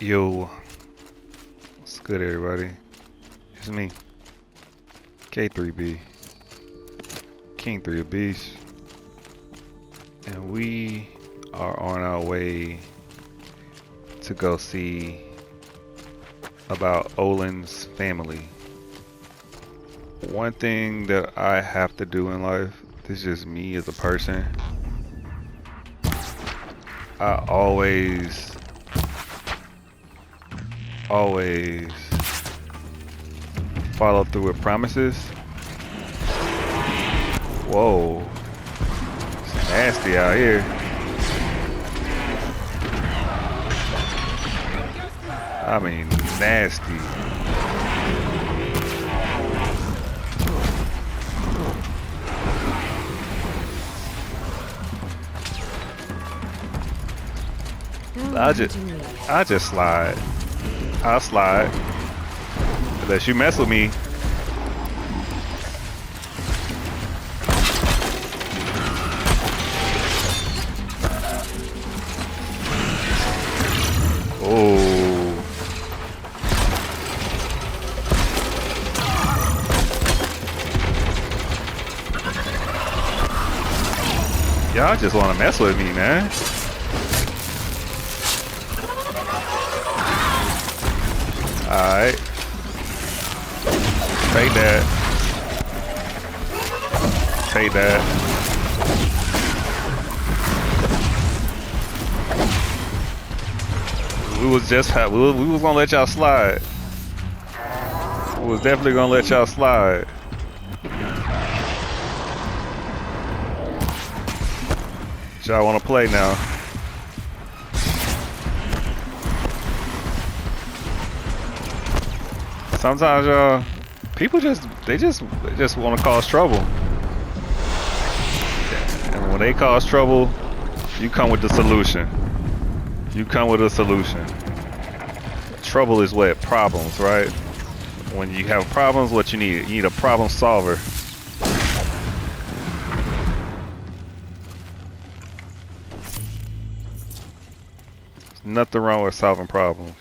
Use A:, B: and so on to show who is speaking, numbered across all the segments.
A: Yo, what's good, everybody? It's me, K3B, King 3 of Beasts, and we are on our way to go see about Olin's family. One thing that I have to do in life, this is just me as a person, I always follow through with promises. Whoa, it's nasty out here. I mean, nasty. I just slide. I'll slide. Unless you mess with me. Oh. Y'all just want to mess with me, man. Alright. Take that. Take that. We was gonna let y'all slide. We was definitely gonna let y'all slide. Y'all wanna play now? Sometimes y'all people just want to cause trouble, and when they cause trouble, you come with the solution. You come with a solution. Trouble is what? Problems, right? When you have problems, what you need a problem solver. There's nothing wrong with solving problems.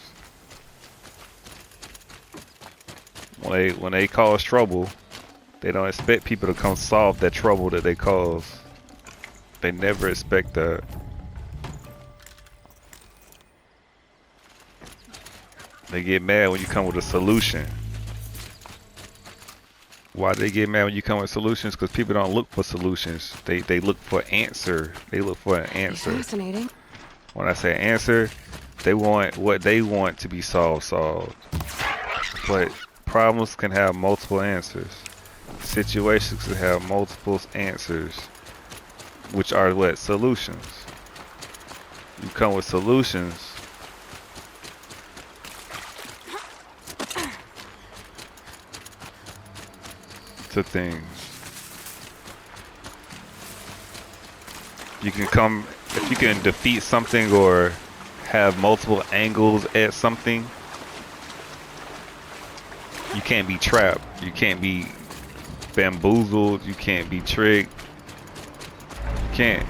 A: When they cause trouble, they don't expect people to come solve that trouble that they cause. They never expect that. They get mad when you come with a solution. Why do they get mad when you come with solutions? Because people don't look for solutions. They look for answer. They look for an answer.
B: Fascinating.
A: When I say answer, they want what they want to be solved. But problems can have multiple answers. Situations can have multiple answers, which are what? Solutions. You come with solutions. To things. You can come, if you can defeat something or have multiple angles at something, you can't be trapped. You can't be bamboozled. You can't be tricked. You can't.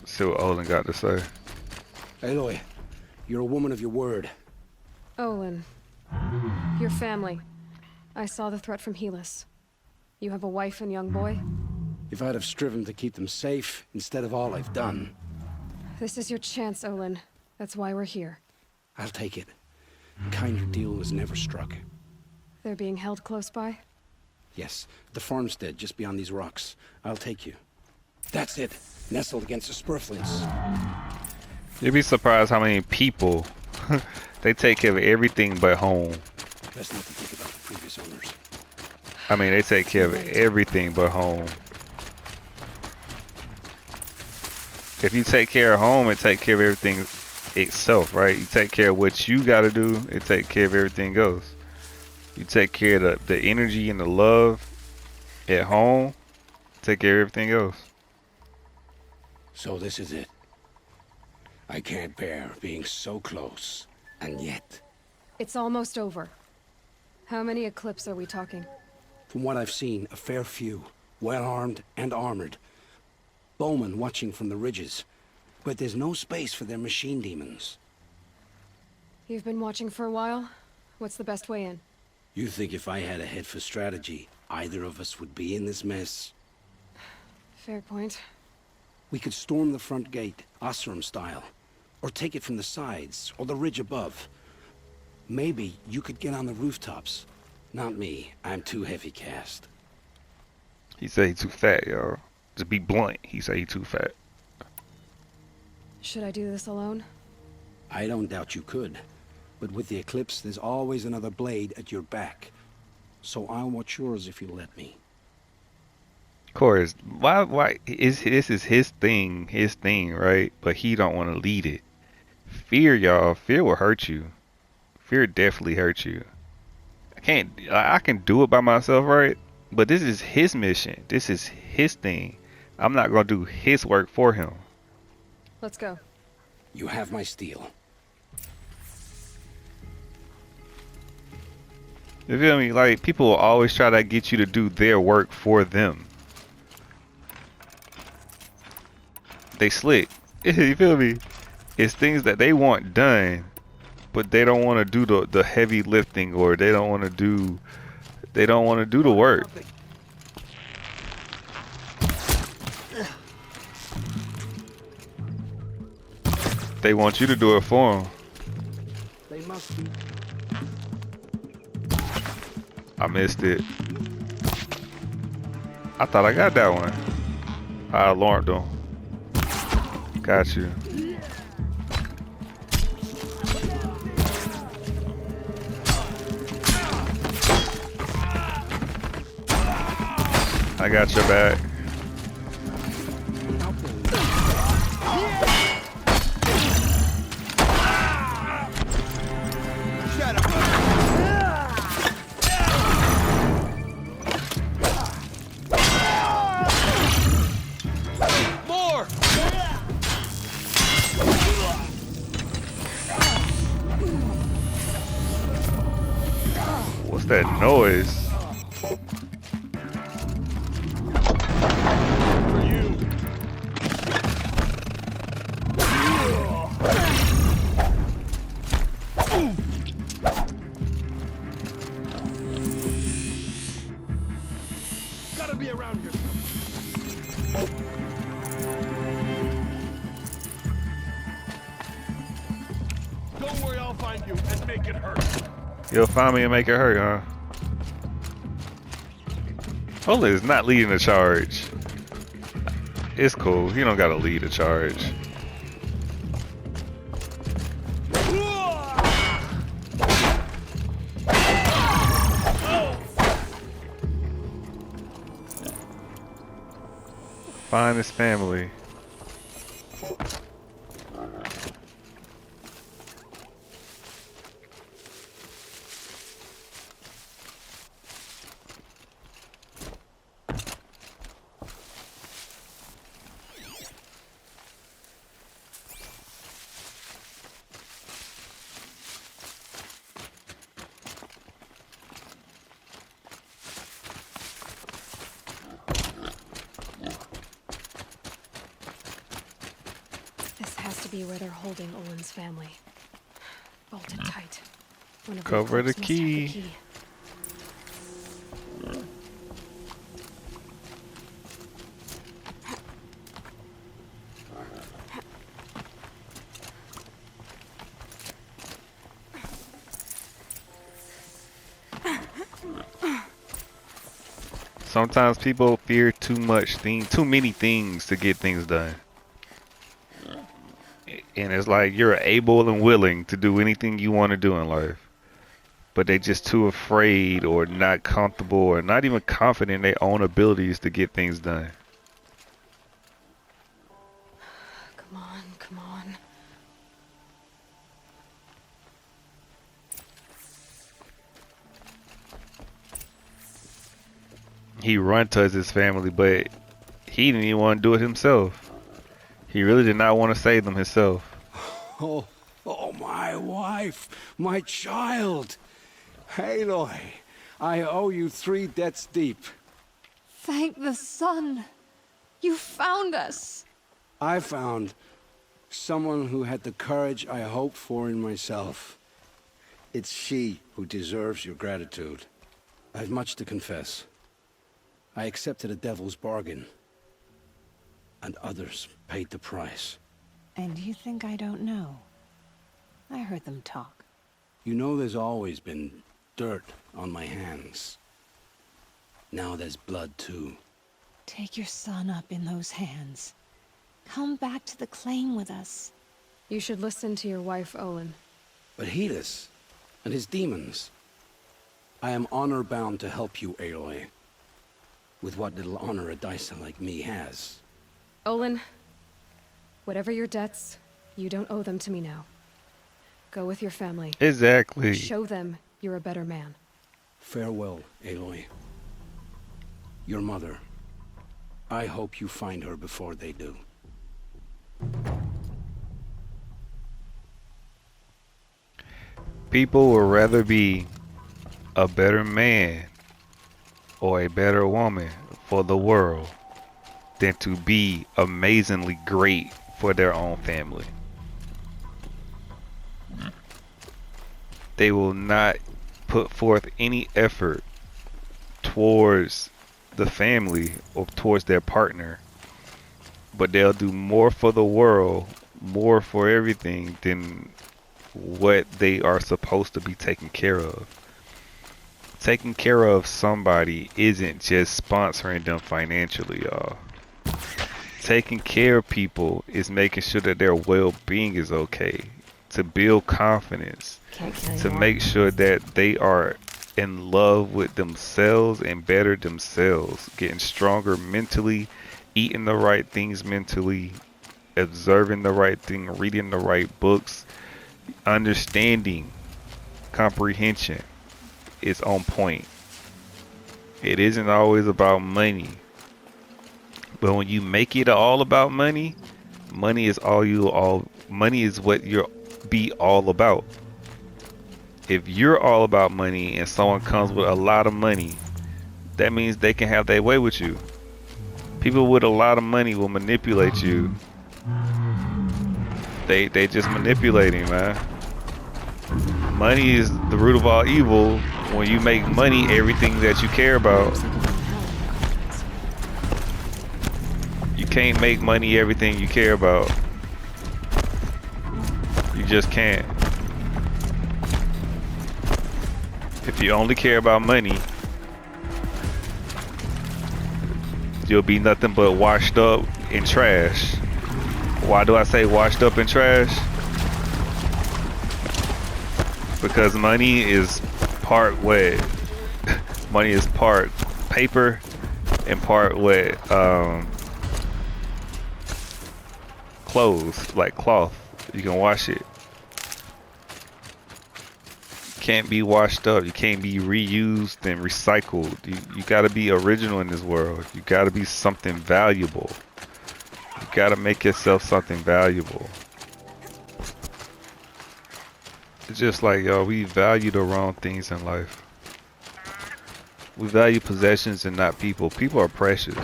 A: See what Olin got to say.
C: Aloy, you're a woman of your word.
B: Olin, your family. I saw the threat from Helis. You have a wife and young boy?
C: If I'd have striven to keep them safe instead of all I've done.
B: This is your chance, Olin. That's why we're here.
C: I'll take it. A kinder deal was never struck.
B: They're being held close by?
C: Yes, the farmstead just beyond these rocks. I'll take you. That's it. Nestled against the spurflints.
A: You'd be surprised how many people they take care of everything but home.
C: Best not to think about the previous owners.
A: I mean, they take care of everything but home. If you take care of home and take care of everything itself, right? You take care of what you got to do and take care of everything else. You take care of the energy and the love at home, take care of everything else.
C: So this is it. I can't bear being so close, and yet...
B: It's almost over. How many Eclipse are we talking?
C: From what I've seen, a fair few. Well-armed and armored. Bowmen watching from the ridges. But there's no space for their machine demons.
B: You've been watching for a while? What's the best way in?
C: You think if I had a head for strategy, either of us would be in this mess?
B: Fair point.
C: We could storm the front gate, Osram style. Or take it from the sides, or the ridge above. Maybe you could get on the rooftops. Not me. I'm too heavy cast.
A: He said he too fat, y'all. To be blunt, he said he too fat.
B: Should I do this alone?
C: I don't doubt you could. But with the Eclipse, there's always another blade at your back. So I'll watch yours if you let me.
A: Of course, why this is his thing, right? But he don't want to lead it. Fear, y'all, fear will hurt you. Fear definitely hurts you. I can do it by myself, right? But this is his mission. This is his thing. I'm not gonna do his work for him.
B: Let's go.
C: You have my steel.
A: You feel me? Like, people will always try to get you to do their work for them. They slick. You feel me? It's things that they want done, but they don't want to do the heavy lifting, or they don't want to do the work. They want you to do it for them.
C: They must be.
A: I missed it. I thought I got that one. I alarmed them. Got you. I got your back. What's that noise?
D: Gotta be around here. Don't worry, I'll find you and make it hurt.
A: You'll find me and make it hurt, huh? Holy is not leading the charge. It's cool. He don't gotta lead a charge. Find his family.
B: This has to be where they're holding Owen's family. Bolted tight. One of
A: Cover the
B: Eclipse must have the
A: key. Sometimes people fear too many things to get things done. And it's like you're able and willing to do anything you want to do in life. But they're just too afraid or not comfortable or not even confident in their own abilities to get things done.
B: Come on, come on.
A: He run to his family, but he didn't even want to do it himself. He really did not want to save them himself.
C: Oh, oh, my wife, my child. Aloy, I owe you 3 debts deep.
B: Thank the sun. You found us.
C: I found someone who had the courage I hoped for in myself. It's she who deserves your gratitude. I've much to confess. I accepted a devil's bargain, and others paid the price.
E: And you think I don't know? I heard them talk.
C: You know there's always been dirt on my hands. Now there's blood too.
E: Take your son up in those hands. Come back to the claim with us.
B: You should listen to your wife, Olin.
C: But Helis and his demons. I am honor-bound to help you, Aloy. With what little honor a Dyson like me has.
B: Olin, whatever your debts, you don't owe them to me now. Go with your family.
A: Exactly.
B: Show them you're a better man.
C: Farewell, Aloy. Your mother. I hope you find her before they do.
A: People would rather be a better man or a better woman for the world than to be amazingly great for their own family. They will not put forth any effort towards the family or towards their partner, but they'll do more for the world, more for everything than what they are supposed to be taking care of. Taking care of somebody isn't just sponsoring them financially, y'all. Taking care of people is making sure that their well-being is okay, to build confidence, to make sure that they are in love with themselves and better themselves, getting stronger mentally, eating the right things mentally, observing the right thing, reading the right books, understanding, comprehension is on point. It isn't always about money, but when you make it all about money, money is what you'll be all about. If you're all about money and someone comes with a lot of money, that means they can have their way with you. People with a lot of money will manipulate you. They just manipulating, man. Money is the root of all evil. When you make money everything that you care about, you can't make money everything you care about. You just can't. If you only care about money, you'll be nothing but washed up in trash. Why do I say washed up in trash? Because money is part wet. Money is part paper and part wet. Clothes, like cloth. You can wash it. Can't be washed up. You can't be reused and recycled. You gotta be original in this world. You gotta be something valuable. You gotta make yourself something valuable. It's just like, y'all, we value the wrong things in life. We value possessions and not people. People are precious.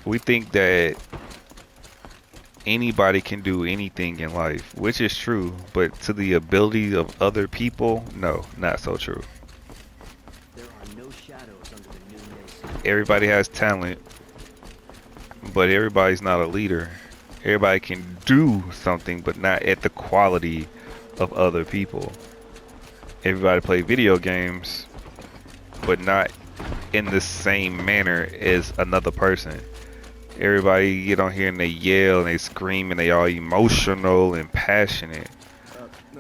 A: We think that anybody can do anything in life, which is true, but to the ability of other people, no, not so true.
F: There are no shadows under the noonday sun.
A: Everybody has talent, but everybody's not a leader. Everybody can do something, but not at the quality of other people. Everybody play video games, but not in the same manner as another person. Everybody get on here and they yell and they scream and they all emotional and passionate,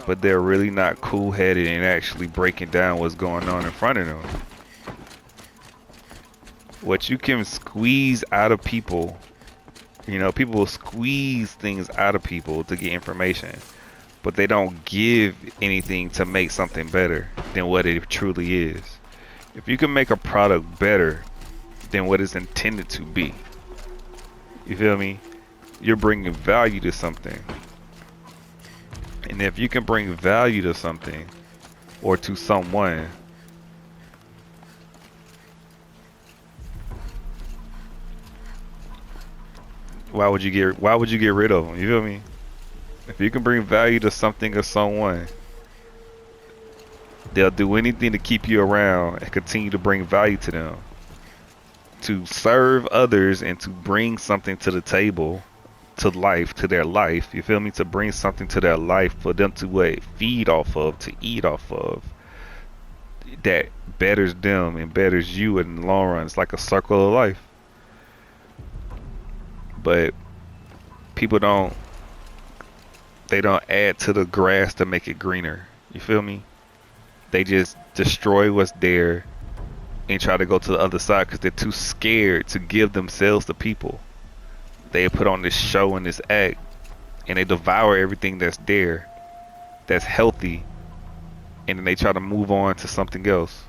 A: but they're really not cool-headed and actually breaking down what's going on in front of them. What you can squeeze out of people, you know, people will squeeze things out of people to get information, but they don't give anything to make something better than what it truly is. If you can make a product better than what it's intended to be, You feel me? You're bringing value to something. And if you can bring value to something or to someone, why would you get rid of them? You feel me? If you can bring value to something or someone, they'll do anything to keep you around and continue to bring value to them. To serve others and to bring something to the table, to life, to their life. You feel me? To bring something to their life for them to feed off of, to eat off of. That betters them and betters you in the long run. It's like a circle of life. But people don't add to the grass to make it greener. You feel me? They just destroy what's there and try to go to the other side because they're too scared to give themselves to people. They put on this show and this act and they devour everything that's there, that's healthy, and then they try to move on to something else.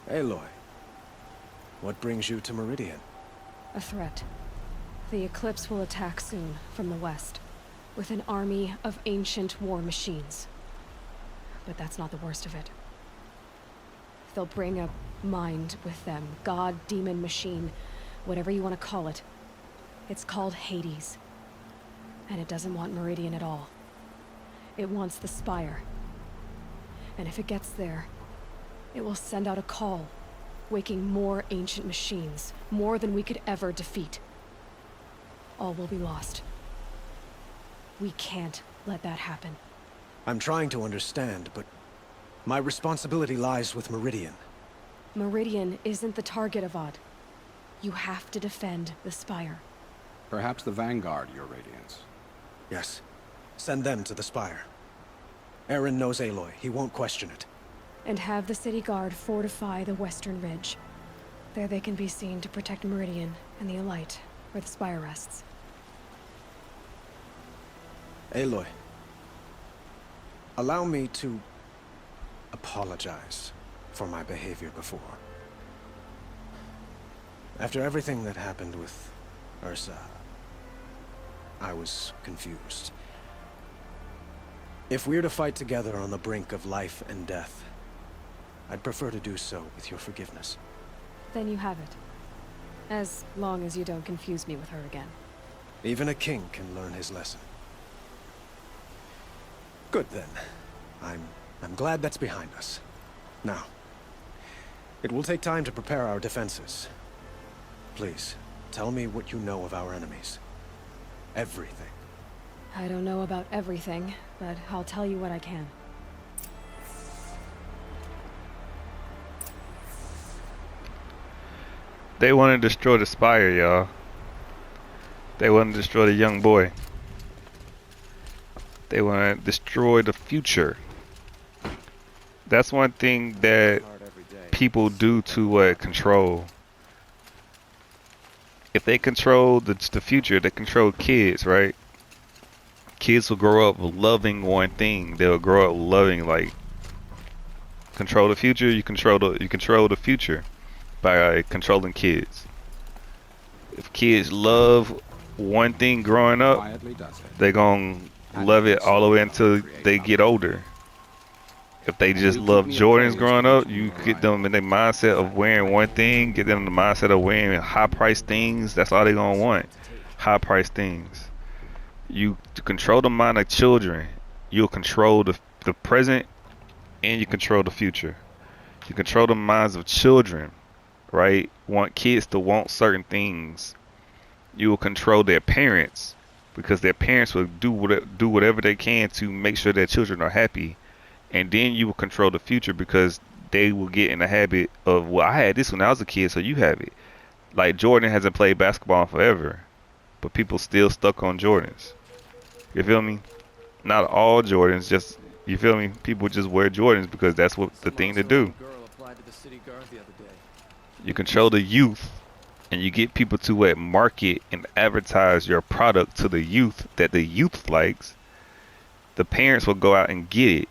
G: Aloy, what brings you to Meridian?
B: A threat. The Eclipse will attack soon from the west with an army of ancient war machines. But that's not the worst of it. They'll bring a mind with them. God, demon, machine, whatever you want to call it. It's called Hades. And it doesn't want Meridian at all. It wants the Spire. And if it gets there, it will send out a call, waking more ancient machines, more than we could ever defeat. All will be lost. We can't let that happen.
G: I'm trying to understand, but my responsibility lies with Meridian.
B: Meridian isn't the target, Avad. You have to defend the Spire.
H: Perhaps the Vanguard, Your Radiance.
G: Yes. Send them to the Spire. Aaron knows Aloy. He won't question it.
B: And have the city guard fortify the western ridge. There they can be seen to protect Meridian and the Elite, where the Spire rests.
G: Aloy, allow me to apologize for my behavior before. After everything that happened with Ursa, I was confused. If we're to fight together on the brink of life and death, I'd prefer to do so with your forgiveness.
B: Then you have it. As long as you don't confuse me with her again.
G: Even a king can learn his lesson. Good then. I'm glad that's behind us. Now, it will take time to prepare our defenses. Please, tell me what you know of our enemies. Everything.
B: I don't know about everything, but I'll tell you what I can.
A: They want to destroy the Spire, y'all. They want to destroy the young boy. They want to destroy the future. That's one thing that people do to control. If they control the future, they control kids, right? Kids will grow up loving one thing. They'll grow up loving, like, control the future. You control the future by controlling kids. If kids love one thing growing up, they're gonna love it all the way until they get older. If they just love Jordans growing up, you get them in their mindset of wearing one thing, get them in the mindset of wearing high-priced things. That's all they're gonna want, high-priced things. You to control the mind of children, you'll control the present, and you control the future. You control the minds of children, right? Want kids to want certain things. You will control their parents, because their parents will do whatever they can to make sure their children are happy. And then you will control the future, because they will get in the habit of, well, I had this when I was a kid, so you have it. Like, Jordan hasn't played basketball in forever, but people still stuck on Jordans. You feel me? Not all Jordans, just, you feel me? People just wear Jordans because that's what the thing to do. You control the youth, and you get people to market and advertise your product to the youth that the youth likes. The parents will go out and get it,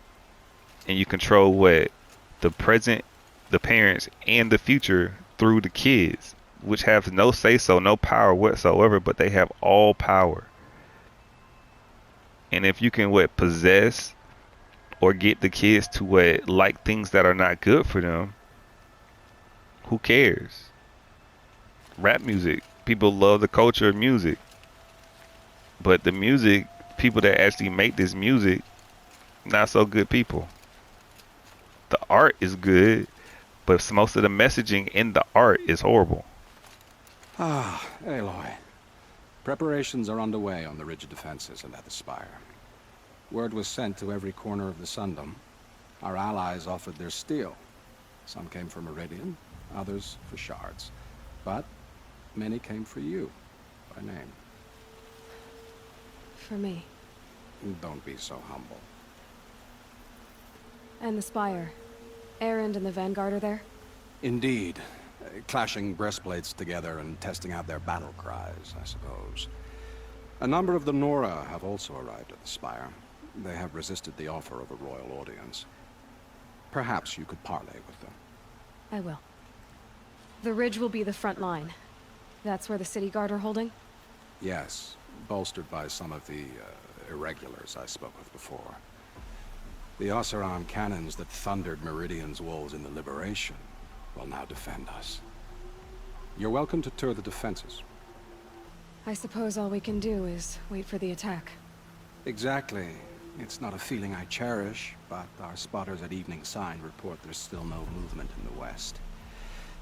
A: and you control what the present, the parents, and the future through the kids. which have no say-so, no power whatsoever, but they have all power. And if you can possess or get the kids to like things that are not good for them, who cares? Rap music, people love the culture of music, but the music, people that actually make this music, not so good people. The art is good, but most of the messaging in the art is horrible.
H: Ah, Aloy. Preparations are underway on the ridge of defenses and at the spire. Word was sent to every corner of the Sundom. Our allies offered their steel. Some came for Meridian, others for shards. But many came for you, by name.
B: For me.
H: Don't be so humble.
B: And the Spire. Erend and the Vanguard are there?
H: Indeed. Clashing breastplates together and testing out their battle cries, I suppose. A number of the Nora have also arrived at the Spire. They have resisted the offer of a royal audience. Perhaps you could parley with them.
B: I will. The ridge will be the front line. That's where the city guard are holding?
H: Yes, bolstered by some of the irregulars I spoke of before. The Oseram cannons that thundered Meridian's walls in the Liberation will now defend us. You're welcome to tour the defenses.
B: I suppose all we can do is wait for the attack.
H: Exactly. It's not a feeling I cherish, but our spotters at Evening Sign report there's still no movement in the west.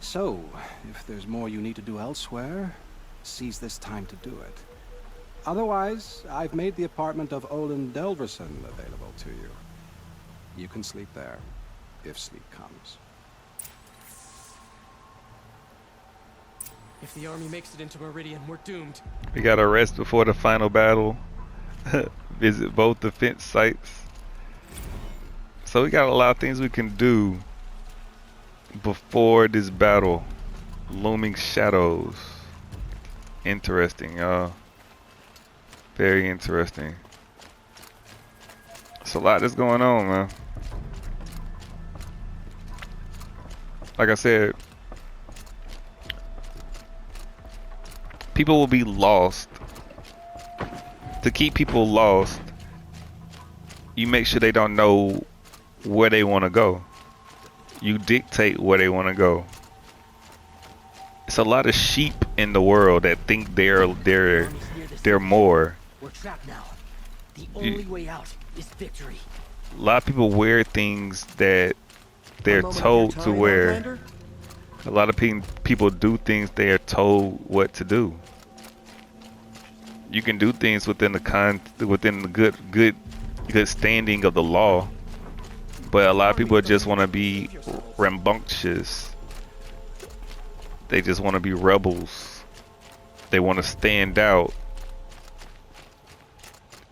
H: So, if there's more you need to do elsewhere, seize this time to do it. Otherwise, I've made the apartment of Olin Delverson available to you. You can sleep there, if sleep comes.
I: If the army makes it into Meridian, we're doomed.
A: We gotta rest before the final battle. Visit both defense sites. So we got a lot of things we can do before this battle. Looming shadows. Interesting, y'all. Very interesting. It's a lot that's going on, man. Like I said, people will be lost. To keep people lost, you make sure they don't know where they want to go. You dictate where they want to go. It's a lot of sheep in the world that think they're more.
F: We're trapped now. The only way out is victory.
A: A lot of people wear things that they're told to wear. A lot of people do things they are told what to do. You can do things within the good standing of the law, but a lot of people just want to be rambunctious. They just want to be rebels. They want to stand out,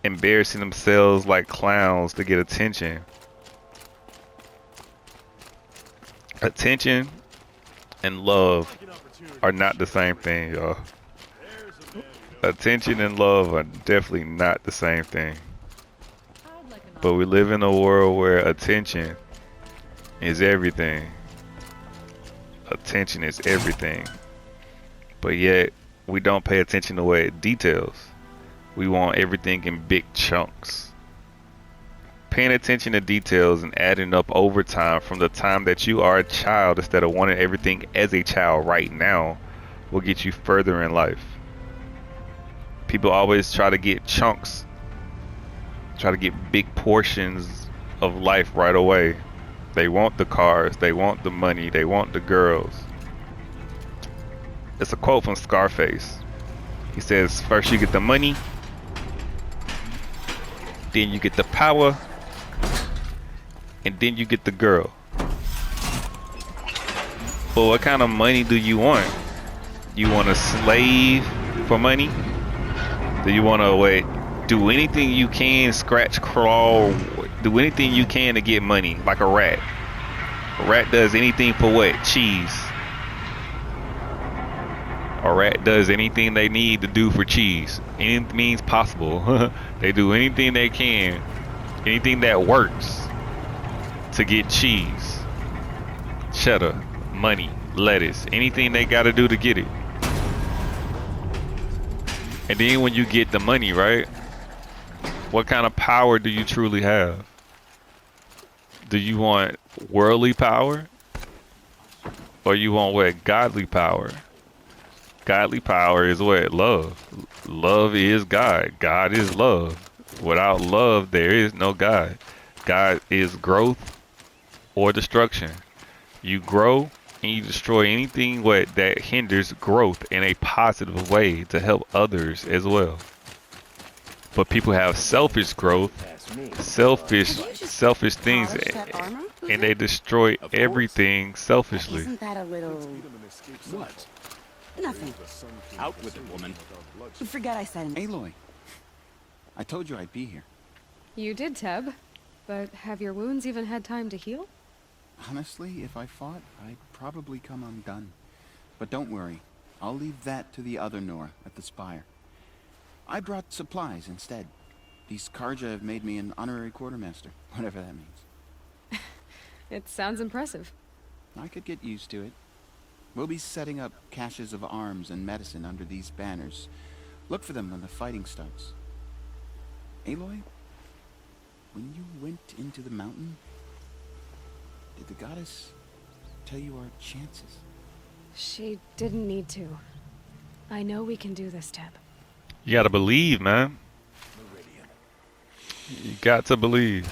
A: embarrassing themselves like clowns to get attention. Attention and love are not the same thing, y'all. Attention and love are definitely not the same thing. But we live in a world where attention is everything. Attention is everything. But yet, we don't pay attention to details. We want everything in big chunks. Paying attention to details and adding up over time from the time that you are a child instead of wanting everything as a child right now will get you further in life. People always try to get chunks, try to get big portions of life right away. They want the cars, they want the money, they want the girls. It's a quote from Scarface. He says, first you get the money, then you get the power, and then you get the girl. But what kind of money do you want? You want a slave for money? Do you want to do anything you can, scratch, crawl, do anything you can to get money, like a rat? A rat does anything for what? Cheese. A rat does anything they need to do for cheese. Any means possible. They do anything they can, anything that works to get cheese, cheddar, money, lettuce, anything they got to do to get it. And then when you get the money, right? What kind of power do you truly have? Do you want worldly power? Or you want what? Godly power. Godly power is what? Love. Love is God. God is love. Without love, there is no God. God is growth or destruction. You grow and you destroy anything that hinders growth in a positive way to help others as well. But people have selfish growth, selfish things, and they destroy everything selfishly.
J: Isn't that a little...
H: What?
J: Nothing.
H: Out with it, woman.
J: Forget I said anything.
K: Aloy, I told you I'd be here.
B: You did, Teb. But have your wounds even had time to heal?
K: Honestly, if I fought, I'd probably come undone. But don't worry, I'll leave that to the other Nora at the Spire. I brought supplies instead. These Karja have made me an honorary quartermaster, whatever that means.
B: It sounds impressive.
K: I could get used to it. We'll be setting up caches of arms and medicine under these banners. Look for them when the fighting starts. Aloy, when you went into the mountain, did the goddess tell you our chances?
B: She didn't need to. I know we can do this, Teb.
A: You gotta believe, man. You got to believe.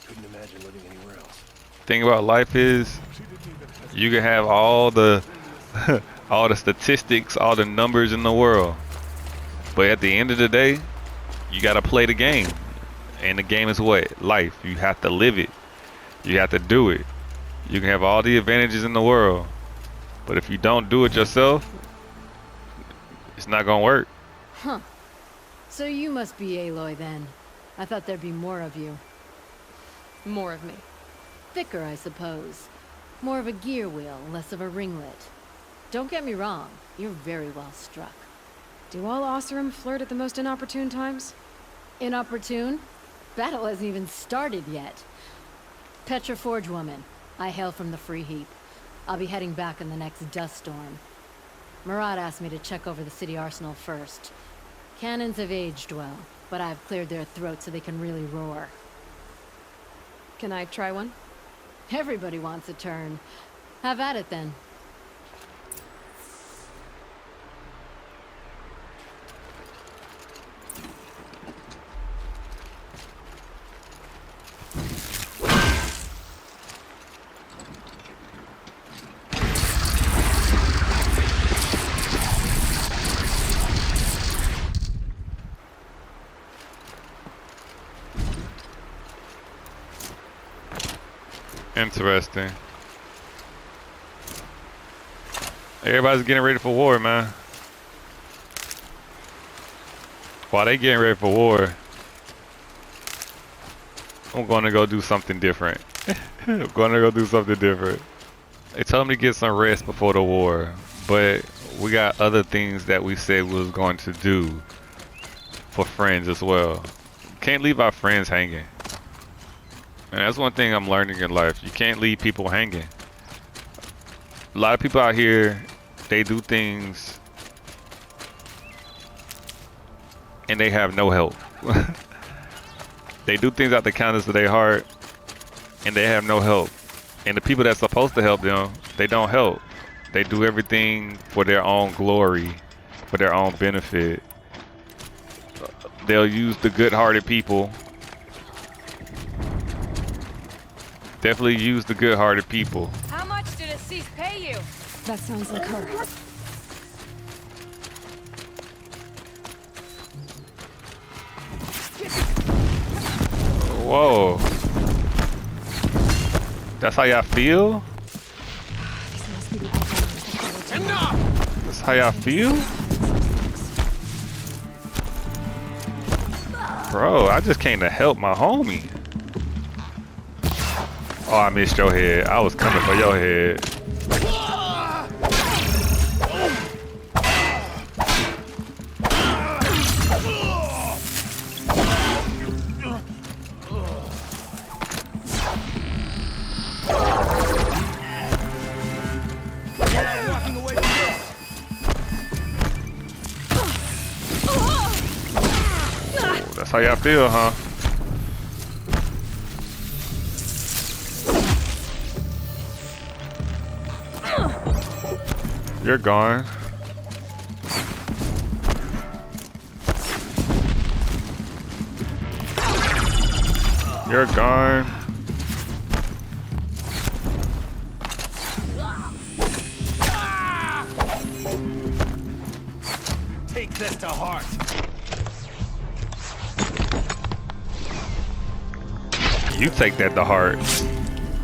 G: Couldn't imagine living anywhere else.
A: Thing about life is, you can have all the all the statistics, all the numbers in the world, but at the end of the day, you gotta play the game. And the game is what? Life. You have to live it. You have to do it. You can have all the advantages in the world, but if you don't do it yourself, it's not gonna work.
L: Huh. So you must be Aloy then. I thought there'd be more of you.
B: More of me.
L: Thicker, I suppose. More of a gear wheel, less of a ringlet. Don't get me wrong, you're very well struck.
B: Do all Oseram flirt at the most inopportune times?
L: Inopportune? Battle hasn't even started yet. Petra Forge woman. I hail from the Free Heap. I'll be heading back in the next dust storm. Murad asked me to check over the city arsenal first. Cannons have aged well, but I've cleared their throats so they can really roar.
B: Can I try one?
L: Everybody wants a turn. Have at it then.
A: Interesting. Everybody's getting ready for war, man. While they getting ready for war, I'm gonna go do something different. I'm gonna go do something different. They told me to get some rest before the war, but we got other things that we said we was going to do for friends as well. Can't leave our friends hanging. And that's one thing I'm learning in life. You can't leave people hanging. A lot of people out here, they do things and they have no help. They do things out the kindness of their heart and they have no help. And the people that's supposed to help them, they don't help. They do everything for their own glory, for their own benefit. They'll use the good-hearted people. Definitely use the good-hearted people.
M: How much did Assis pay you?
B: That sounds like her.
A: Whoa. That's how y'all feel? That's how y'all feel? Bro, I just came to help my homie. Oh, I missed your head. I was coming for your head.
M: Walking away from this.
A: how y'all feel, huh? You're gone. You're gone.
D: Take this to heart.
A: You take that to heart.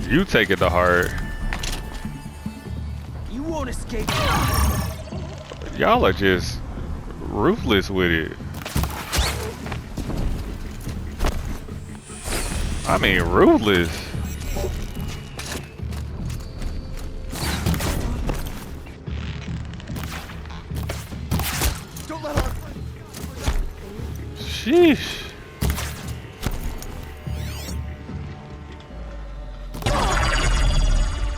A: You take it to heart.
F: You won't escape.
A: Y'all are just ruthless with it. I mean, ruthless.
F: Don't let her.
A: Sheesh.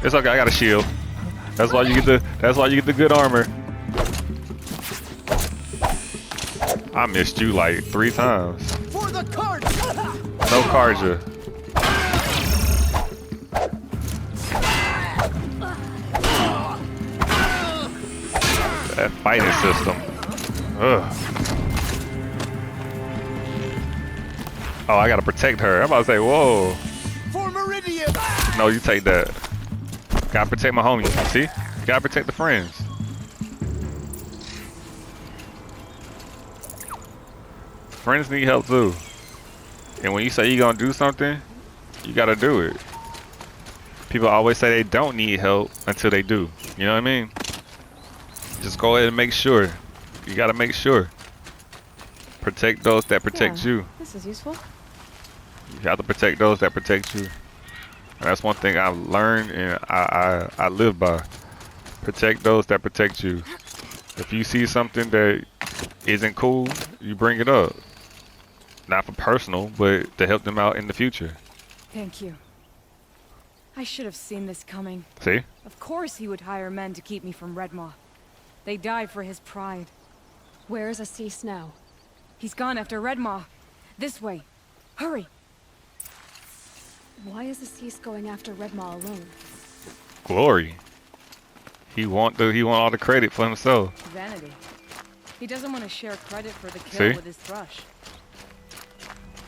A: It's okay. I got a shield. That's why you get the. That's why you get the good armor. I missed you like 3 times.
F: For the card.
A: No Karja. That fighting system. Ugh. Oh, I gotta protect her. I'm about to say, whoa.
F: For Meridian.
A: No, you take that. Gotta protect my homie. See? Gotta protect the friends. Friends need help too. And when you say you're gonna do something, you gotta do it. People always say they don't need help until they do. You know what I mean? Just go ahead and make sure. You gotta make sure. Protect those that protect you.
B: This is useful.
A: You have to protect those that protect you. And that's one thing I've learned and I live by. Protect those that protect you. If you see something that isn't cool, you bring it up. Not for personal, but to help them out in the future.
M: Thank you. I should have seen this coming.
A: See?
M: Of course he would hire men to keep me from Redmaw. They die for his pride.
B: Where is Assis now?
M: He's gone after Redmaw. This way. Hurry.
B: Why is Assis going after Redmaw alone?
A: Glory. He want all the credit for himself.
M: Vanity. He doesn't want to share credit for the kill
A: See?
M: with his thrush.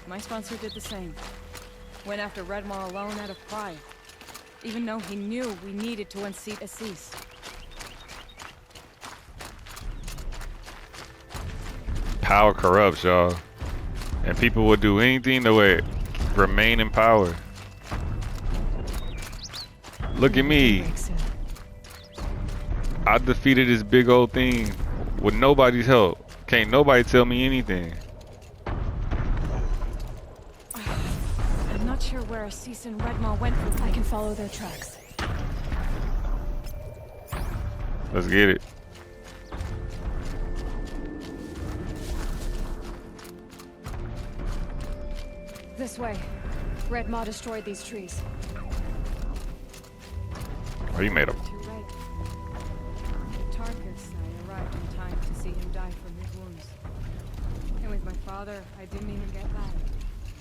M: My sponsor did the same. Went after Redmaw alone out of pride. Even though he knew we needed to unseat Assis.
A: Power corrupts, y'all. And people will do anything to remain in power. Look at me. I defeated this big old thing with nobody's help. Can't nobody tell me anything.
M: I'm not sure where Assis and Redmaw went.
B: I can follow their tracks.
A: Let's get it.
B: This way. Redmaw destroyed these trees.
A: Oh, you made a...
M: Too right. Tarkus, I arrived in time to see him die from his wounds. And with my father, I didn't even get that.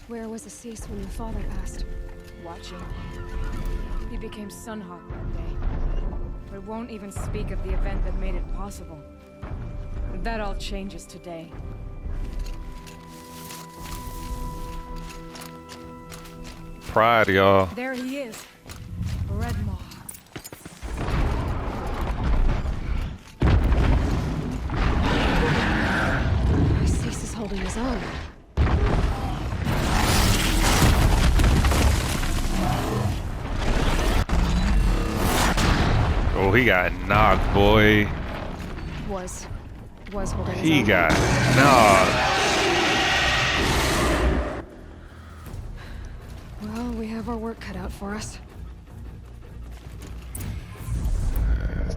B: Where was Assis when your father passed?
M: Watching. He became Sunhawk that day. But won't even speak of the event that made it possible. That all changes today.
A: Pride, y'all.
M: There he is. Redmaw.
B: Assis is holding his own.
A: Oh, he got knocked, boy.
B: Was holding his
A: He
B: own.
A: got knocked.
B: Well, we have our work cut out for us.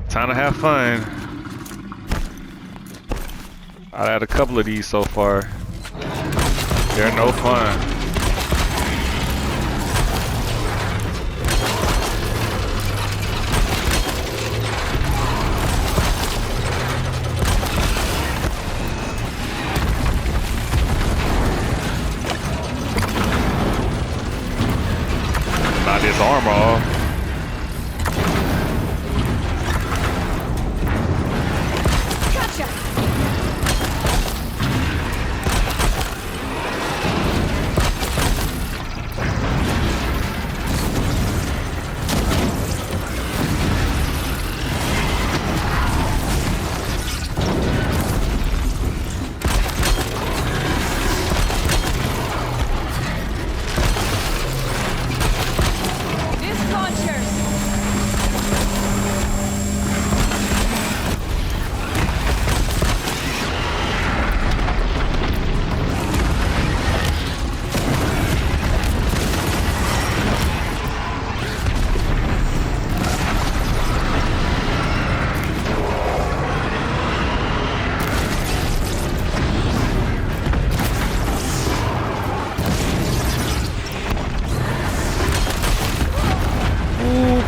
A: Time to have fun. I had a couple of these so far. They're no fun. armor off.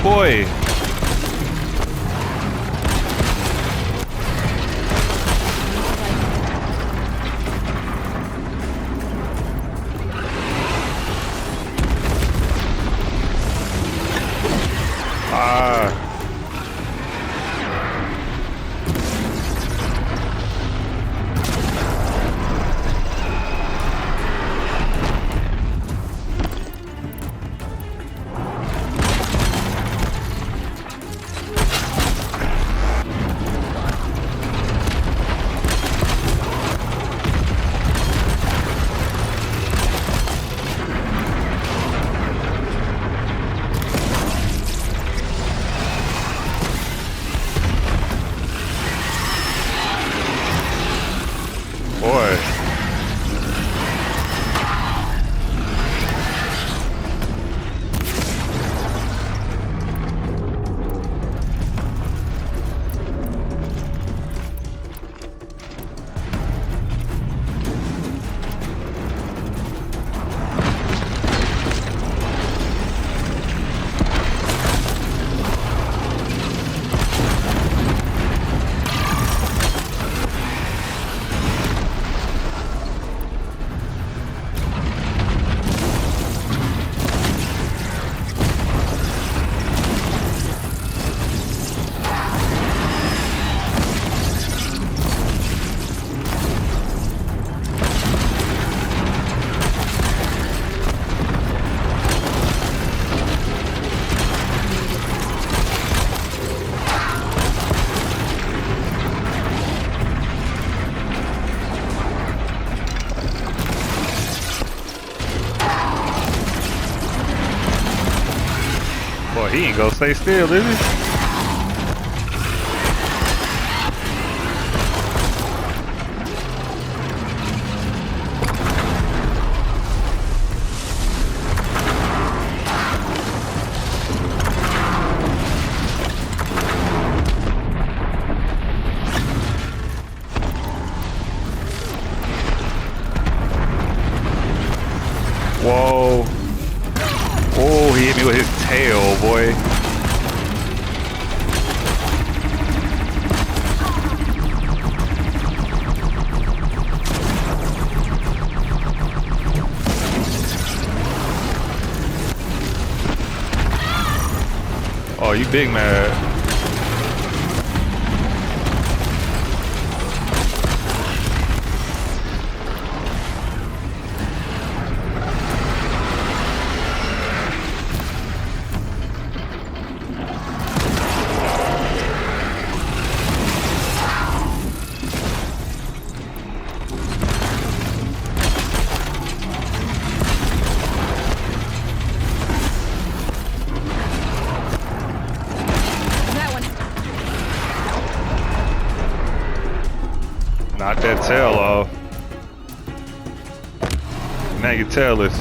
A: Boy. Boy, he ain't gonna stay still, is he? Whoa. Oh, he hit me with his tail, boy. Oh, you big mad. Knock that tail off. Now your tail is.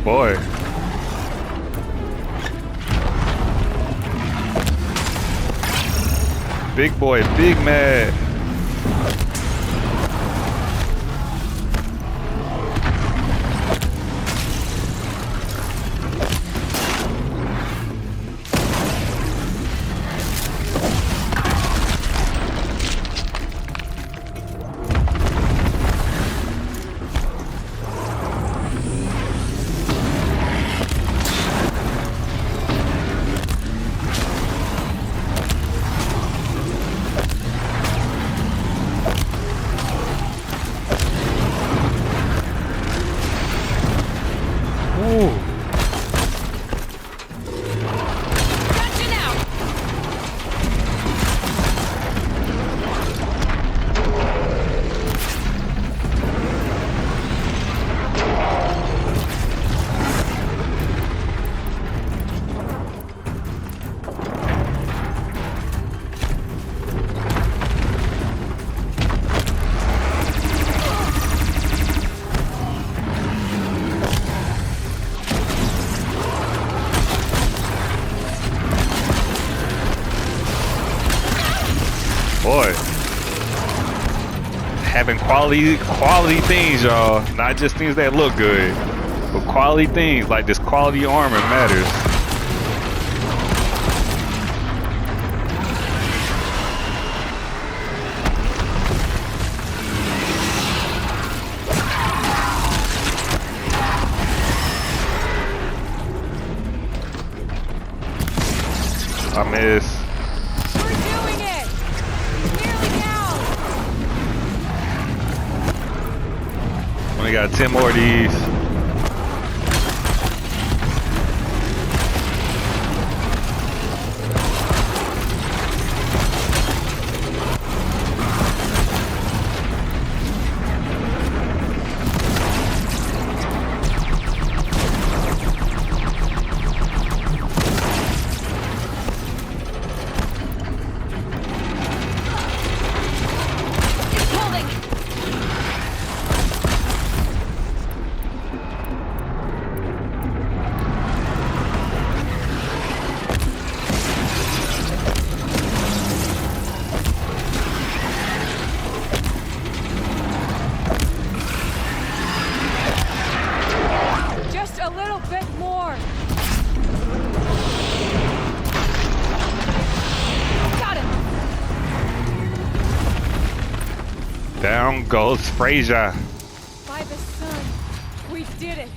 A: Boy. Big boy, big mad. Boy, having quality things, y'all. Not just things that look good, but quality things like this quality armor matters. I miss. Only got 10 more of these. Down goes Frazier.
M: By the sun, we did it.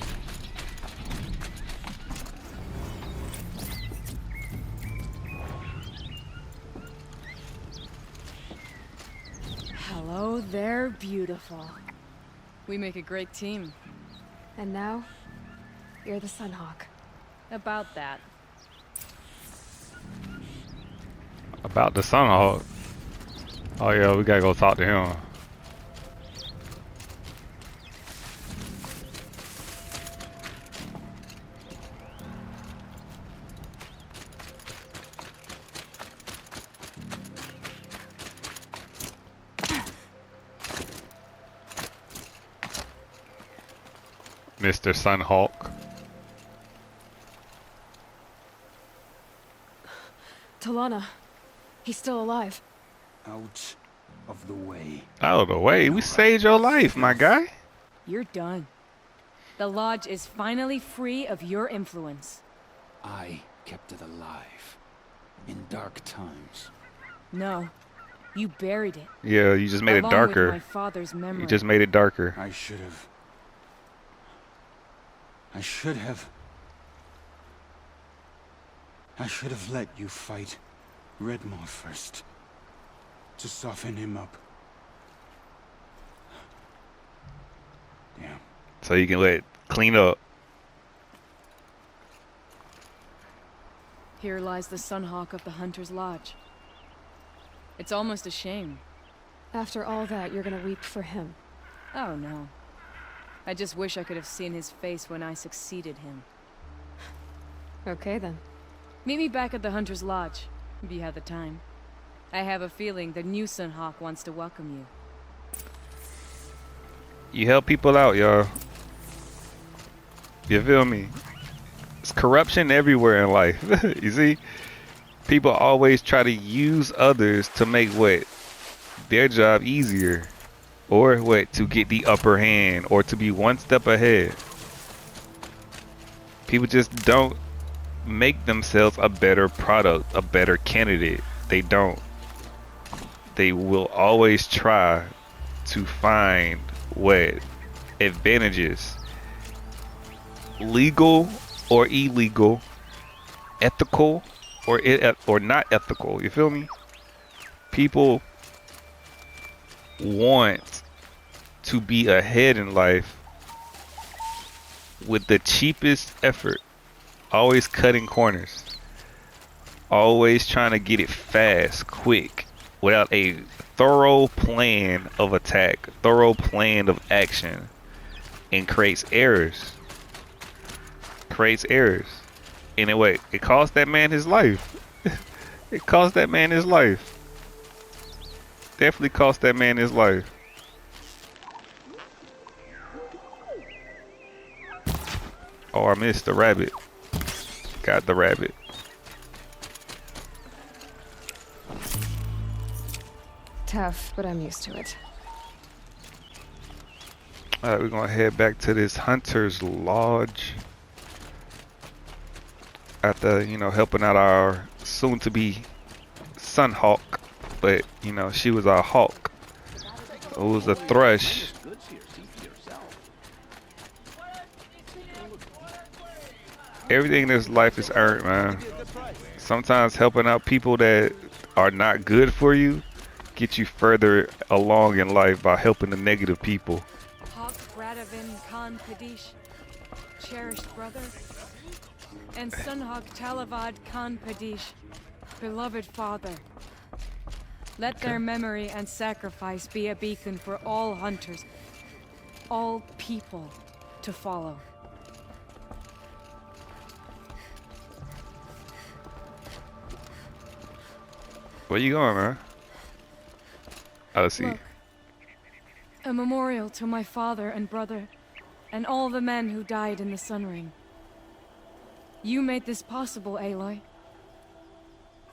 M: Hello there, beautiful. We make a great team.
B: And now, you're the Sunhawk.
M: About that.
A: About the Sunhawk. Oh yeah, we gotta go talk to him. Mr. Sunhawk.
B: Talana, he's still alive.
H: Out of the way.
A: Out of the way? We saved your life, my guy.
M: You're done. The Lodge is finally free of your influence.
H: I kept it alive. In dark times.
M: No. You buried it.
A: Yeah, you just made it darker.
M: With my father's memory.
A: You just made it darker.
H: I should have let you fight Redmore first. To soften him up. Damn.
A: So you can let it clean up.
M: Here lies the Sunhawk of the Hunter's Lodge. It's almost a shame.
B: After all that, you're gonna weep for him.
M: Oh no. I just wish I could have seen his face when I succeeded him.
B: Okay then.
M: Meet me back at the Hunter's Lodge, if you have the time. I have a feeling the new Sunhawk wants to welcome you.
A: You help people out, y'all. You feel me? It's corruption everywhere in life. You see? People always try to use others to make what? Their job easier. Or what? To get the upper hand. Or to be one step ahead. People just don't make themselves a better product, a better candidate. They don't. They will always try to find what? Advantages. Legal or illegal, ethical or not ethical. You feel me? People want to be ahead in life with the cheapest effort, always cutting corners, always trying to get it fast, quick, without a thorough plan of attack, thorough plan of action, and creates errors. And it cost that man his life. It cost that man his life. Definitely cost that man his life. Oh, I missed the rabbit. Got the rabbit.
B: Tough, but I'm used to it.
A: Alright, we're gonna head back to this hunter's lodge. After, you know, helping out our soon-to-be Sunhawk. But, you know, she was our hawk. It was a thrush. Everything in this life is earned, man. Sometimes helping out people that are not good for you get you further along in life by helping the negative people.
M: Hawk Radavin Khan Kadish, cherished brother, and Sunhawk Talavad Khan Kadish, beloved father. Let their memory and sacrifice be a beacon for all hunters, all people to follow.
A: Where you going, man? Let's see.
M: Look, a memorial to my father and brother, and all the men who died in the Sun Ring. You made this possible, Aloy.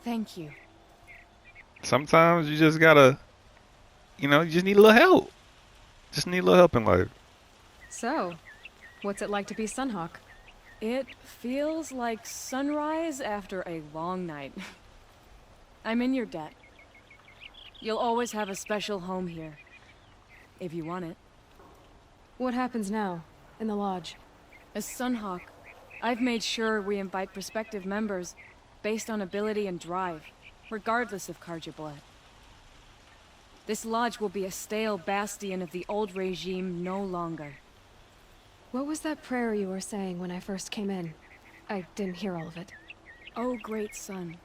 M: Thank you.
A: Sometimes you just gotta, you know, you just need a little help. Just need a little help in life.
B: So, what's it like to be Sunhawk?
M: It feels like sunrise after a long night. I'm in your debt. You'll always have a special home here, if you want it.
B: What happens now, in the lodge?
M: As Sunhawk, I've made sure we invite prospective members based on ability and drive, regardless of Karja blood. This lodge will be a stale bastion of the old regime no longer.
B: What was that prayer you were saying when I first came in? I didn't hear all of it.
M: Oh, great sun,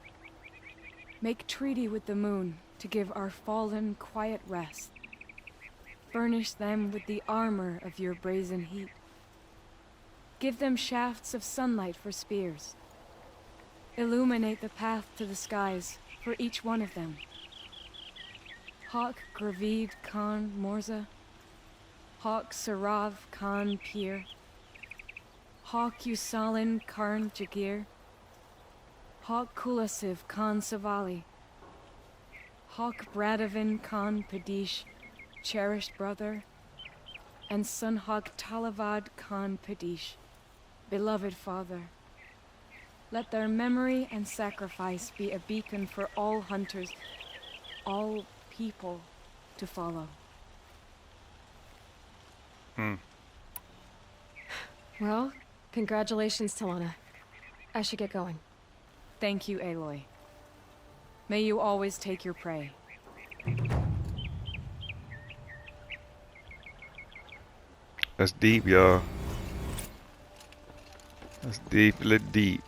M: make treaty with the moon to give our fallen quiet rest. Furnish them with the armor of your brazen heat. Give them shafts of sunlight for spears. Illuminate the path to the skies for each one of them. Hawk Gravid Khan Morza, Hawk Sarav Khan Pir, Hawk Usalin Karn Jagir, Hawk Kulasiv Khan Savali, Hawk Bradavin Khan Padish, cherished brother, and Sunhawk Talavad Khan Padish, beloved father. Let their memory and sacrifice be a beacon for all hunters, all people to follow.
B: Well, congratulations, Talana. I should get going.
M: Thank you, Aloy. May you always take your prey.
A: That's deep, y'all. That's deeply deep.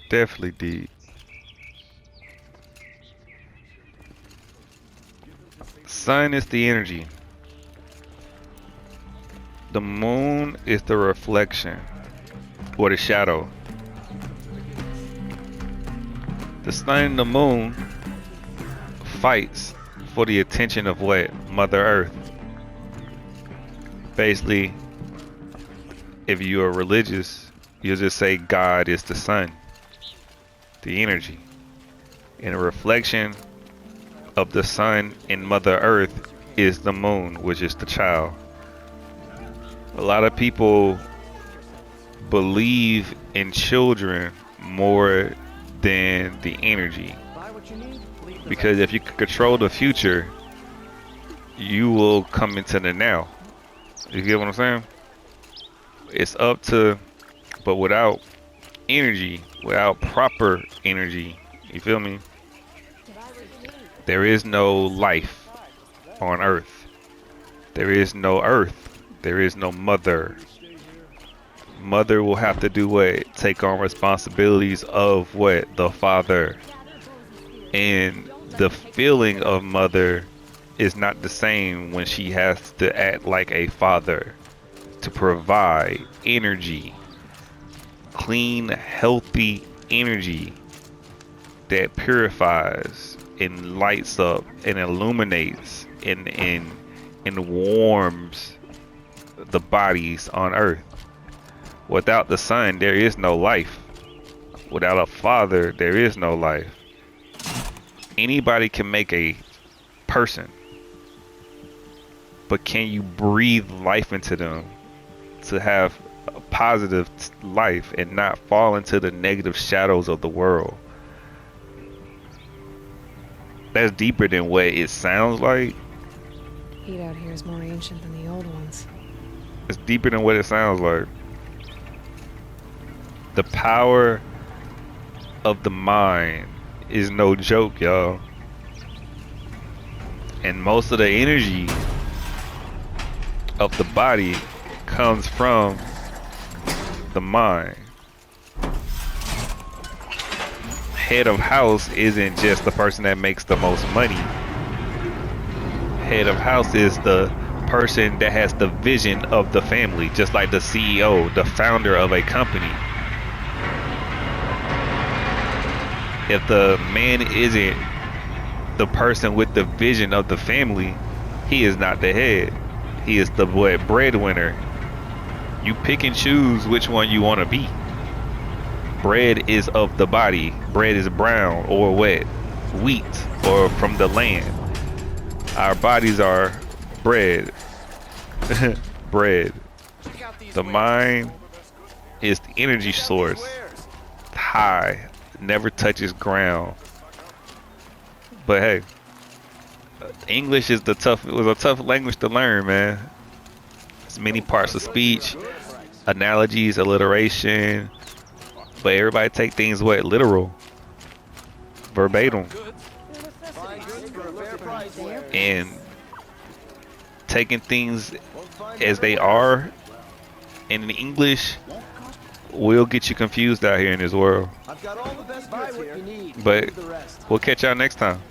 A: Definitely deep. Sun is the energy. The moon is the reflection, or the shadow. The sun and the moon fights for the attention of what? Mother Earth. Basically, if you are religious, you'll just say God is the sun, the energy. And a reflection of the sun in Mother Earth is the moon, which is the child. A lot of people believe in children more than the energy. Because if you can control the future, you will come into the now. You get what I'm saying? It's up to, but without energy, without proper energy, you feel me? There is no life on Earth. There is no Earth. There is no mother. Mother will have to do what? Take on responsibilities of what? The father. And the feeling of mother is not the same when she has to act like a father to provide energy, clean, healthy energy that purifies and lights up and illuminates and warms the bodies on Earth. Without the sun, there is no life. Without a father, there is no life. Anybody can make a person, but can you breathe life into them to have a positive life and not fall into the negative shadows of the world? That's deeper than what it sounds like.
B: Heat out here is more ancient than the old ones.
A: It's deeper than what it sounds like. The power of the mind is no joke, y'all. And most of the energy of the body comes from the mind. Head of house isn't just the person that makes the most money. Head of house is the person that has the vision of the family, just like the CEO, the founder of a company. If the man isn't the person with the vision of the family, he is not the head. He is the breadwinner. You pick and choose which one you want to be. Bread is of the body. Bread is brown or wet, wheat or from the land. Our bodies are bread. Bread. The mind is the energy source. High, never touches ground. But hey, English is it was a tough language to learn, man. It's many parts of speech, analogies, alliteration, but everybody take things literal, verbatim, and taking things as they are in English will get you confused out here in this world. But we'll catch y'all next time.